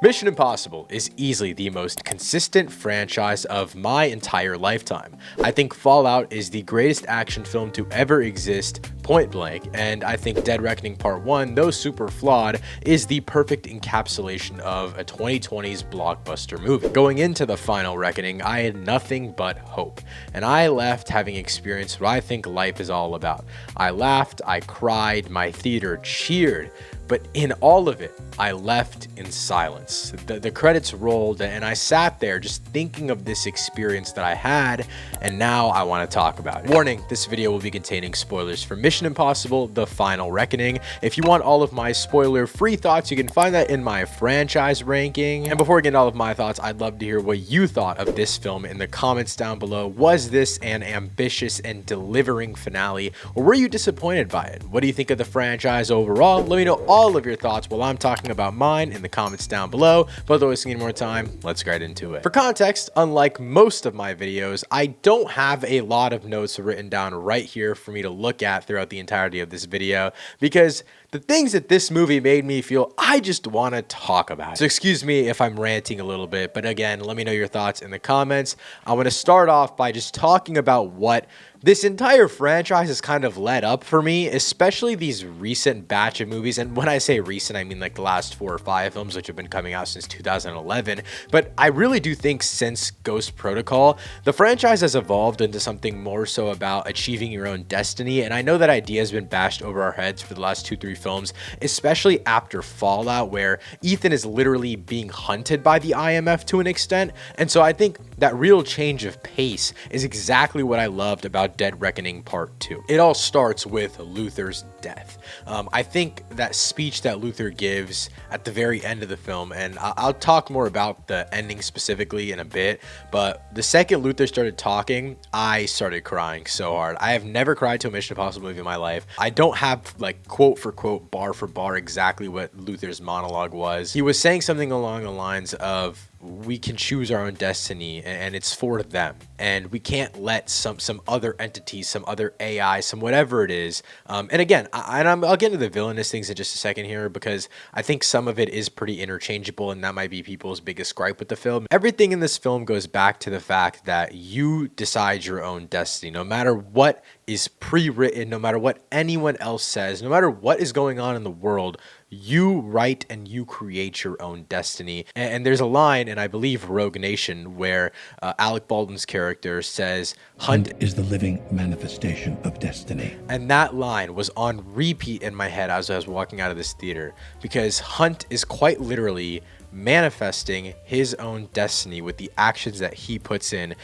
Mission Impossible is easily the most consistent franchise of my entire lifetime. I think Fallout is the greatest action film to ever exist, point blank, and I think Dead Reckoning Part 1, though super flawed, is the perfect encapsulation of a 2020s blockbuster movie. Going into the final reckoning, I had nothing but hope, and I left having experienced what I think life is all about. I laughed, I cried, my theater cheered, but in all of it, I left in silence. The credits rolled and I sat there just thinking of this experience that I had, and now I want to talk about it. Warning, this video will be containing spoilers for Mission Impossible: The Final Reckoning. If you want all of my spoiler-free thoughts, you can find that in my franchise ranking. And before we get into all of my thoughts, I'd love to hear what you thought of this film in the comments down below. Was this an ambitious and delivering finale, or were you disappointed by it? What do you think of the franchise overall? Let me know all of your thoughts while I'm talking about mine in the comments down below. But without wasting any more time, let's get into it. For context, unlike most of my videos, I don't have a lot of notes written down right here for me to look at throughout the entirety of this video, because the things that this movie made me feel, I just want to talk about. So excuse me if I'm ranting a little bit, but again, let me know your thoughts in the comments. I want to start off by just talking about what this entire franchise has kind of led up for me, especially these recent batch of movies. And when I say recent, I mean like the last 4 or 5 films, which have been coming out since 2011. But I really do think since Ghost Protocol, the franchise has evolved into something more so about achieving your own destiny. And I know that idea has been bashed over our heads for the last 2-3 films, especially after Fallout, where Ethan is literally being hunted by the IMF to an extent. And so I think that real change of pace is exactly what I loved about Dead Reckoning Part 2. It all starts with Luther's death. I think that speech that Luther gives at the very end of the film, and I'll talk more about the ending specifically in a bit, but the second Luther started talking, I started crying so hard. I have never cried to a Mission Impossible movie in my life. I don't have like quote for quote, bar for bar exactly what Luther's monologue was. He was saying something along the lines of, we can choose our own destiny and it's for them, and we can't let some other entities, some other AI, some whatever it is, and again, I'll get into the villainous things in just a second here, because I think some of it is pretty interchangeable, and that might be people's biggest gripe with the film. Everything in this film goes back to the fact that you decide your own destiny, no matter what is pre-written, no matter what anyone else says, no matter what is going on in the world. You write and you create your own destiny. And there's a line in, I believe, Rogue Nation, where Alec Baldwin's character says, Hunt is the living manifestation of destiny. And that line was on repeat in my head as I was walking out of this theater, because Hunt is quite literally manifesting his own destiny with the actions that he puts in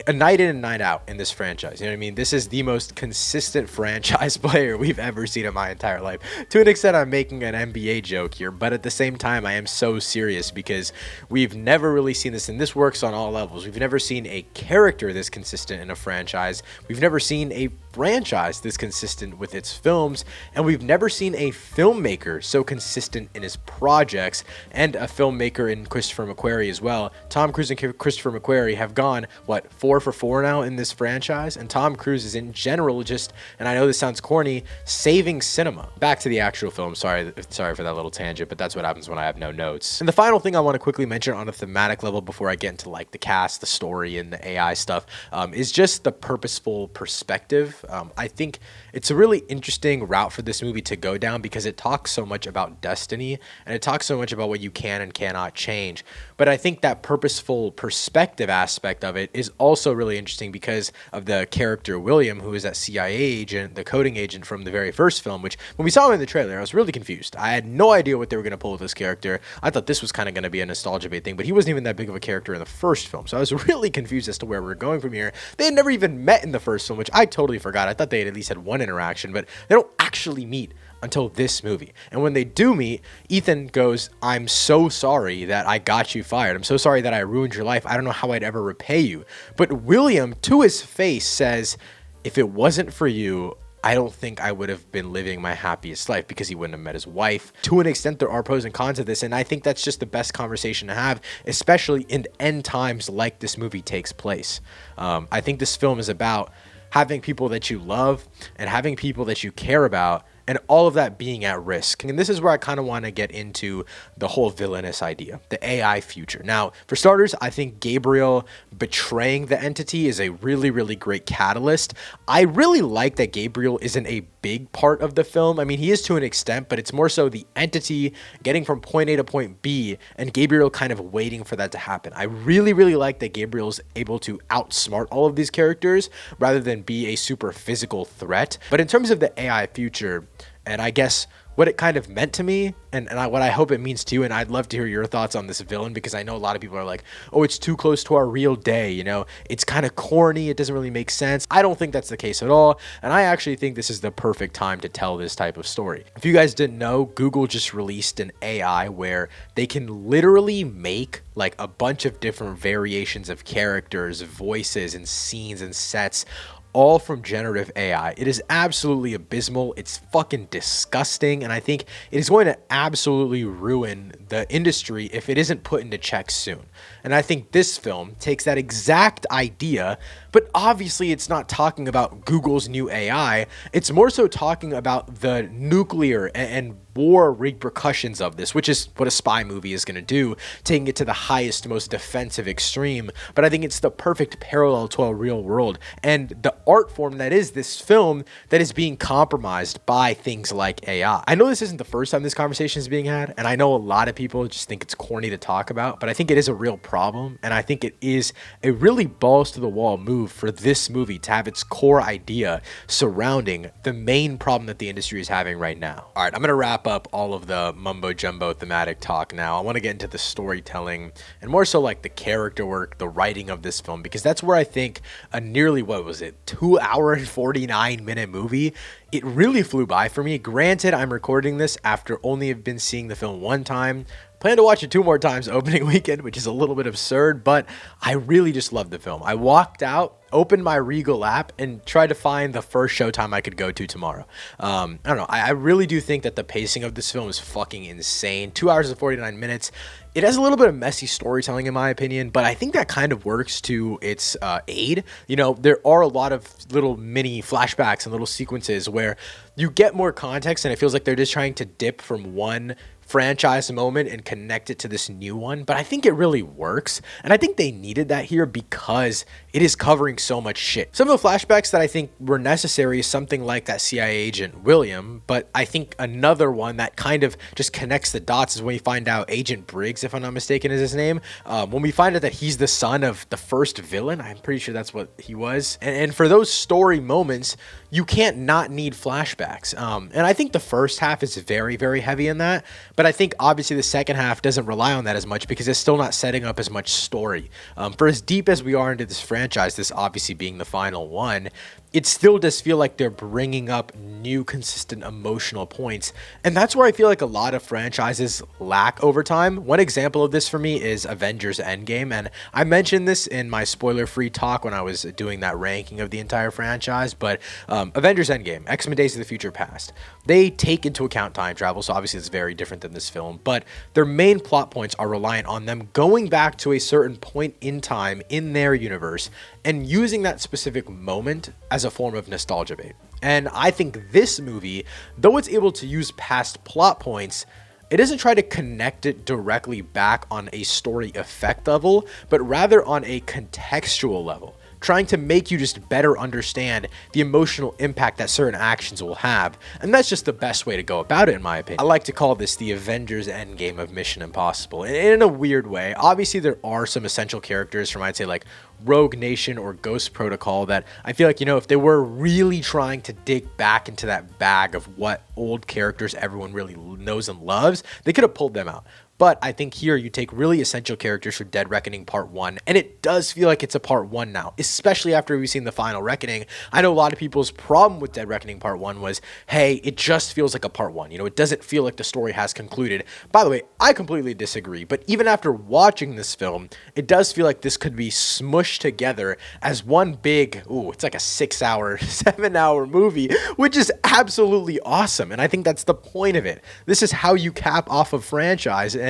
a night in and night out in this franchise. You know what I mean? This is the most consistent franchise player we've ever seen in my entire life. To an extent, I'm making an NBA joke here, but at the same time, I am so serious, because we've never really seen this, and this works on all levels. We've never seen a character this consistent in a franchise. We've never seen a franchise this consistent with its films, and we've never seen a filmmaker so consistent in his projects, and a filmmaker in Christopher McQuarrie as well. Tom Cruise and Christopher McQuarrie have gone, what, 4 for 4 now in this franchise, and Tom Cruise is in general just, and I know this sounds corny, saving cinema. Back to the actual film. Sorry for that little tangent, but that's what happens when I have no notes. And the final thing I want to quickly mention on a thematic level before I get into like the cast, the story, and the AI stuff, is just the purposeful perspective. I think it's a really interesting route for this movie to go down, because it talks so much about destiny, and it talks so much about what you can and cannot change. But I think that purposeful perspective aspect of it is also really interesting because of the character William, who is that CIA agent, the coding agent from the very first film, which when we saw him in the trailer, I was really confused. I had no idea what they were going to pull with this character. I thought this was kind of going to be a nostalgia bait thing, but he wasn't even that big of a character in the first film. So I was really confused as to where we're going from here. They had never even met in the first film, which I totally forgot. I thought they had at least had one interaction, but they don't actually meet until this movie. And when they do meet, Ethan goes, I'm so sorry that I got you fired. I'm so sorry that I ruined your life. I don't know how I'd ever repay you. But William, to his face, says, if it wasn't for you, I don't think I would have been living my happiest life, because he wouldn't have met his wife. To an extent, there are pros and cons of this, and I think that's just the best conversation to have, especially in end times like this movie takes place. I think this film is about having people that you love and having people that you care about and all of that being at risk. And this is where I kind of want to get into the whole villainous idea, the AI future. Now, for starters, I think Gabriel betraying the entity is a really, really great catalyst. I really like that Gabriel isn't a big part of the film. I mean, he is to an extent, but it's more so the entity getting from point A to point B and Gabriel kind of waiting for that to happen. I really, really like that Gabriel's able to outsmart all of these characters rather than be a super physical threat. But in terms of the AI future, and I guess what it kind of meant to me and what I hope it means to you, and I'd love to hear your thoughts on this villain, because I know a lot of people are like, oh, it's too close to our real day, you know, it's kind of corny, it doesn't really make sense. I don't think that's the case at all, and I actually think this is the perfect time to tell this type of story. If you guys didn't know, Google just released an AI where they can literally make like a bunch of different variations of characters, voices, and scenes and sets, all from generative AI. It is absolutely abysmal. It's fucking disgusting. And I think it is going to absolutely ruin the industry if it isn't put into check soon. And I think this film takes that exact idea, but obviously it's not talking about Google's new AI. It's more so talking about the nuclear and war repercussions of this, which is what a spy movie is going to do, taking it to the highest, most defensive extreme. But I think it's the perfect parallel to our real world and the art form that is this film that is being compromised by things like AI. I know this isn't the first time this conversation is being had, and I know a lot of people just think it's corny to talk about, but I think it is a real problem, and I think it is a really balls to the wall move for this movie to have its core idea surrounding the main problem that the industry is having right now. All right, I'm going to wrap up all of the mumbo jumbo thematic talk now. I want to get into the storytelling and more so like the character work, the writing of this film, because that's where I think a nearly, what was it, 2 hour and 49 minute movie, it really flew by for me. Granted, I'm recording this after only have been seeing the film one time. Plan to watch it 2 more times opening weekend, which is a little bit absurd, but I really just loved the film. I walked out, opened my Regal app, and tried to find the first showtime I could go to tomorrow. I don't know. I really do think that the pacing of this film is fucking insane. 2 hours and 49 minutes. It has a little bit of messy storytelling in my opinion, but I think that kind of works to its aid. You know, there are a lot of little mini flashbacks and little sequences where you get more context, and it feels like they're just trying to dip from one franchise moment and connect it to this new one, but I think it really works, and I think they needed that here because it is covering so much shit. Some of the flashbacks that I think were necessary is something like that CIA agent William, but I think another one that kind of just connects the dots is when we find out Agent Briggs, if I'm not mistaken is his name, when we find out that he's the son of the first villain. I'm pretty sure that's what he was, and for those story moments, you can't not need flashbacks, and I think the first half is very, very heavy in that, but I think obviously the second half doesn't rely on that as much because it's still not setting up as much story. For as deep as we are into this franchise, this obviously being the final one, it still does feel like they're bringing up new consistent emotional points. And that's where I feel like a lot of franchises lack over time. One example of this for me is Avengers Endgame. And I mentioned this in my spoiler-free talk when I was doing that ranking of the entire franchise. But Avengers Endgame, X-Men Days of the Future Past, they take into account time travel. So obviously it's very different than this film. But their main plot points are reliant on them going back to a certain point in time in their universe and using that specific moment as a form of nostalgia bait. And I think this movie, though it's able to use past plot points, it doesn't try to connect it directly back on a story effect level, but rather on a contextual level, trying to make you just better understand the emotional impact that certain actions will have. And that's just the best way to go about it, in my opinion. I like to call this the Avengers Endgame of Mission Impossible. And in a weird way, obviously there are some essential characters from, I'd say, like Rogue Nation or Ghost Protocol that I feel like, you know, if they were really trying to dig back into that bag of what old characters everyone really knows and loves, they could have pulled them out. But I think here you take really essential characters for Dead Reckoning Part 1, and it does feel like it's a Part 1 now, especially after we've seen the Final Reckoning. I know a lot of people's problem with Dead Reckoning Part 1 was, hey, it just feels like a Part 1. You know, it doesn't feel like the story has concluded. By the way, I completely disagree, but even after watching this film, it does feel like this could be smushed together as one big, it's like a 6-hour, 7-hour movie, which is absolutely awesome, and I think that's the point of it. This is how you cap off a franchise. And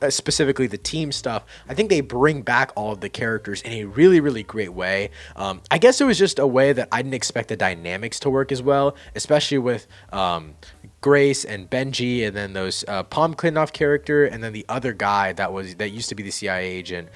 specifically the team stuff, I think they bring back all of the characters in a really, really great way. I guess it was just a way that I didn't expect the dynamics to work as well, especially with Grace and Benji, and then those Palm Klinoff character, and then the other guy that used to be the CIA agent.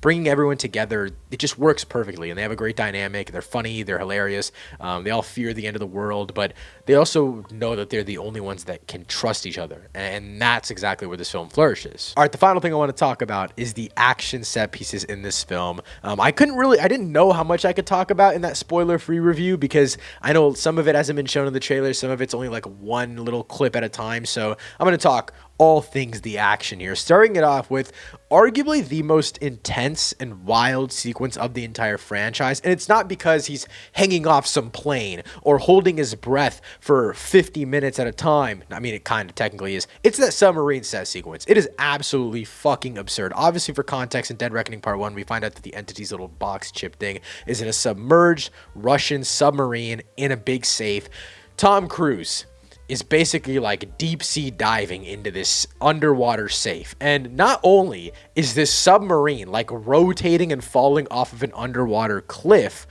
Bringing everyone together, it just works perfectly, and they have a great dynamic. They're funny, they're hilarious. They all fear the end of the world, but they also know that they're the only ones that can trust each other, and that's exactly where this film flourishes. All right, the final thing I want to talk about is the action set pieces in this film. I didn't know how much I could talk about in that spoiler-free review, because I know some of it hasn't been shown in the trailer, some of it's only like one little clip at a time, so I'm going to talk all things the action here, starting it off with arguably the most intense and wild sequence of the entire franchise. And it's not because he's hanging off some plane or holding his breath for 50 minutes at a time. I mean, it kind of technically is. It's that submarine set sequence. It is absolutely fucking absurd. Obviously, for context, in Dead Reckoning Part 1, we find out that the Entity's little box chip thing is in a submerged Russian submarine in a big safe. Tom Cruise is basically like deep sea diving into this underwater safe. And not only is this submarine like rotating and falling off of an underwater cliff,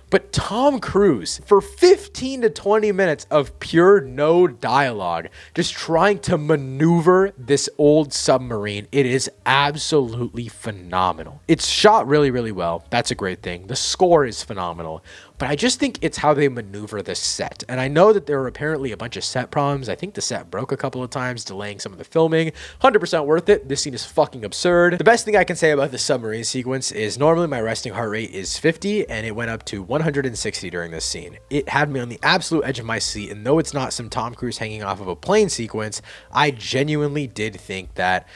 but Tom Cruise, for 15 to 20 minutes of pure no dialogue, just trying to maneuver this old submarine, it is absolutely phenomenal. It's shot really, really well. That's a great thing. The score is phenomenal. But I just think it's how they maneuver the set. And I know that there were apparently a bunch of set problems. I think the set broke a couple of times, delaying some of the filming. 100% worth it. This scene is fucking absurd. The best thing I can say about the submarine sequence is normally my resting heart rate is 50, and it went up to 160 during this scene. It had me on the absolute edge of my seat, and though it's not some Tom Cruise hanging off of a plane sequence, I genuinely did think that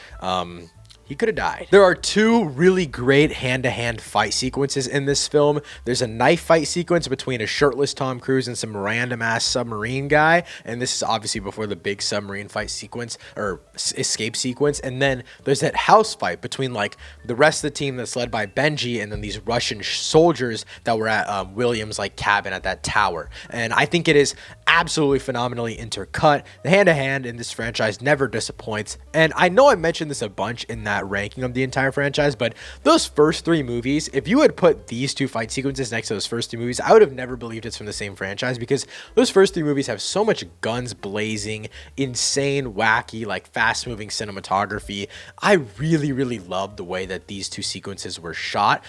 he could have died. There are two really great hand-to-hand fight sequences in this film. There's a knife fight sequence between a shirtless Tom Cruise and some random-ass submarine guy, and this is obviously before the big submarine fight sequence, or escape sequence, and then there's that house fight between, like, the rest of the team that's led by Benji and then these Russian soldiers that were at Williams' like cabin at that tower. And I think it is absolutely phenomenally intercut. The hand-to-hand in this franchise never disappoints, and I know I mentioned this a bunch in that ranking of the entire franchise, but those first three movies, if you had put these two fight sequences next to those first two movies, I would have never believed it's from the same franchise, because those first three movies have so much guns blazing, insane, wacky, like fast-moving cinematography. I really, really love the way that these two sequences were shot.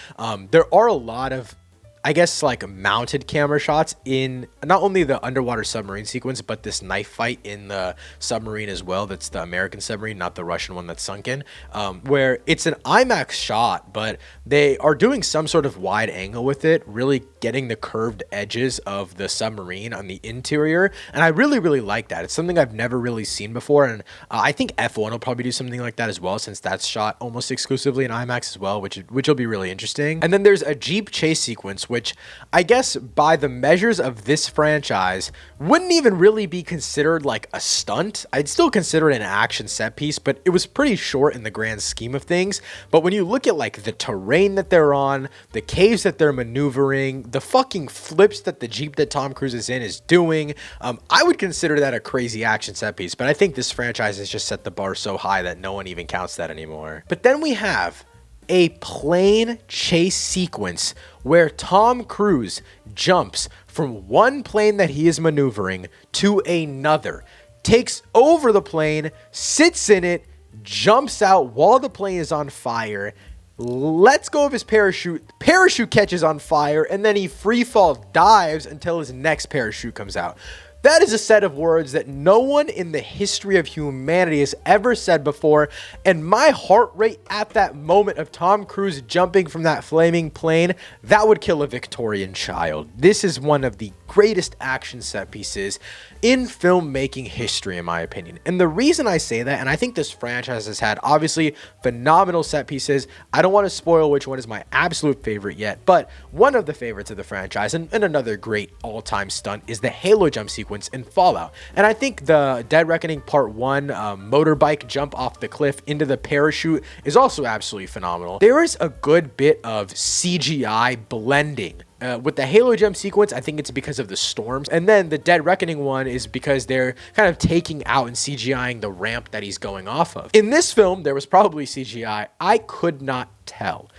There are a lot of, I guess, like mounted camera shots in not only the underwater submarine sequence, but this knife fight in the submarine as well. That's the American submarine, not the Russian one that's sunk in, where it's an IMAX shot, but they are doing some sort of wide angle with it, really getting the curved edges of the submarine on the interior. And I really, really like that. It's something I've never really seen before. And I think F1 will probably do something like that as well, since that's shot almost exclusively in IMAX as well, which will be really interesting. And then there's a Jeep chase sequence, which I guess by the measures of this franchise wouldn't even really be considered like a stunt. I'd still consider it an action set piece, but it was pretty short in the grand scheme of things. But when you look at like the terrain that they're on, the caves that they're maneuvering, the fucking flips that the Jeep that Tom Cruise is in is doing, I would consider that a crazy action set piece. But I think this franchise has just set the bar so high that no one even counts that anymore. But then we have a plane chase sequence where Tom Cruise jumps from one plane that he is maneuvering to another, takes over the plane, sits in it, jumps out while the plane is on fire, lets go of his parachute catches on fire, and then he free fall dives until his next parachute comes out. That is a set of words that no one in the history of humanity has ever said before, and my heart rate at that moment of Tom Cruise jumping from that flaming plane, that would kill a Victorian child. This is one of the greatest action set pieces in filmmaking history, in my opinion. And the reason I say that, and I think this franchise has had obviously phenomenal set pieces. I don't want to spoil which one is my absolute favorite yet, but one of the favorites of the franchise, and another great all-time stunt, is the Halo jump sequence sequence in Fallout. And I think the Dead Reckoning Part 1 motorbike jump off the cliff into the parachute is also absolutely phenomenal. There is a good bit of CGI blending. With the Halo jump sequence, I think it's because of the storms. And then the Dead Reckoning one is because they're kind of taking out and CGIing the ramp that he's going off of. In this film, there was probably CGI. I could not tell.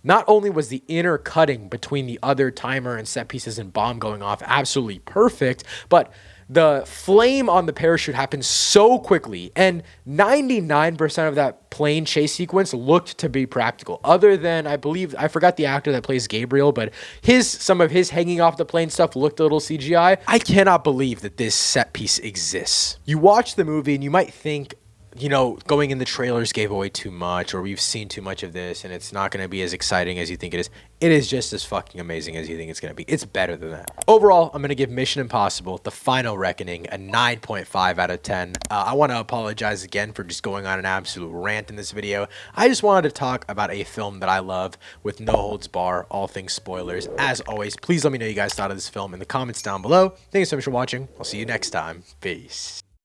Not only was the inner cutting between the other timer and set pieces and bomb going off absolutely perfect, but the flame on the parachute happened so quickly, and 99% of that plane chase sequence looked to be practical. Other than, I believe, I forgot the actor that plays Gabriel, but some of his hanging off the plane stuff looked a little CGI. I cannot believe that this set piece exists. You watch the movie and you might think, you know, going in the trailers gave away too much, or we've seen too much of this and it's not going to be as exciting as you think it is. It is just as fucking amazing as you think it's going to be. It's better than that. Overall, I'm going to give Mission Impossible: The Final Reckoning a 9.5 out of 10. I want to apologize again for just going on an absolute rant in this video. I just wanted to talk about a film that I love with no holds bar, all things spoilers. As always, please let me know you guys thought of this film in the comments down below. Thank you so much for watching. I'll see you next time. Peace.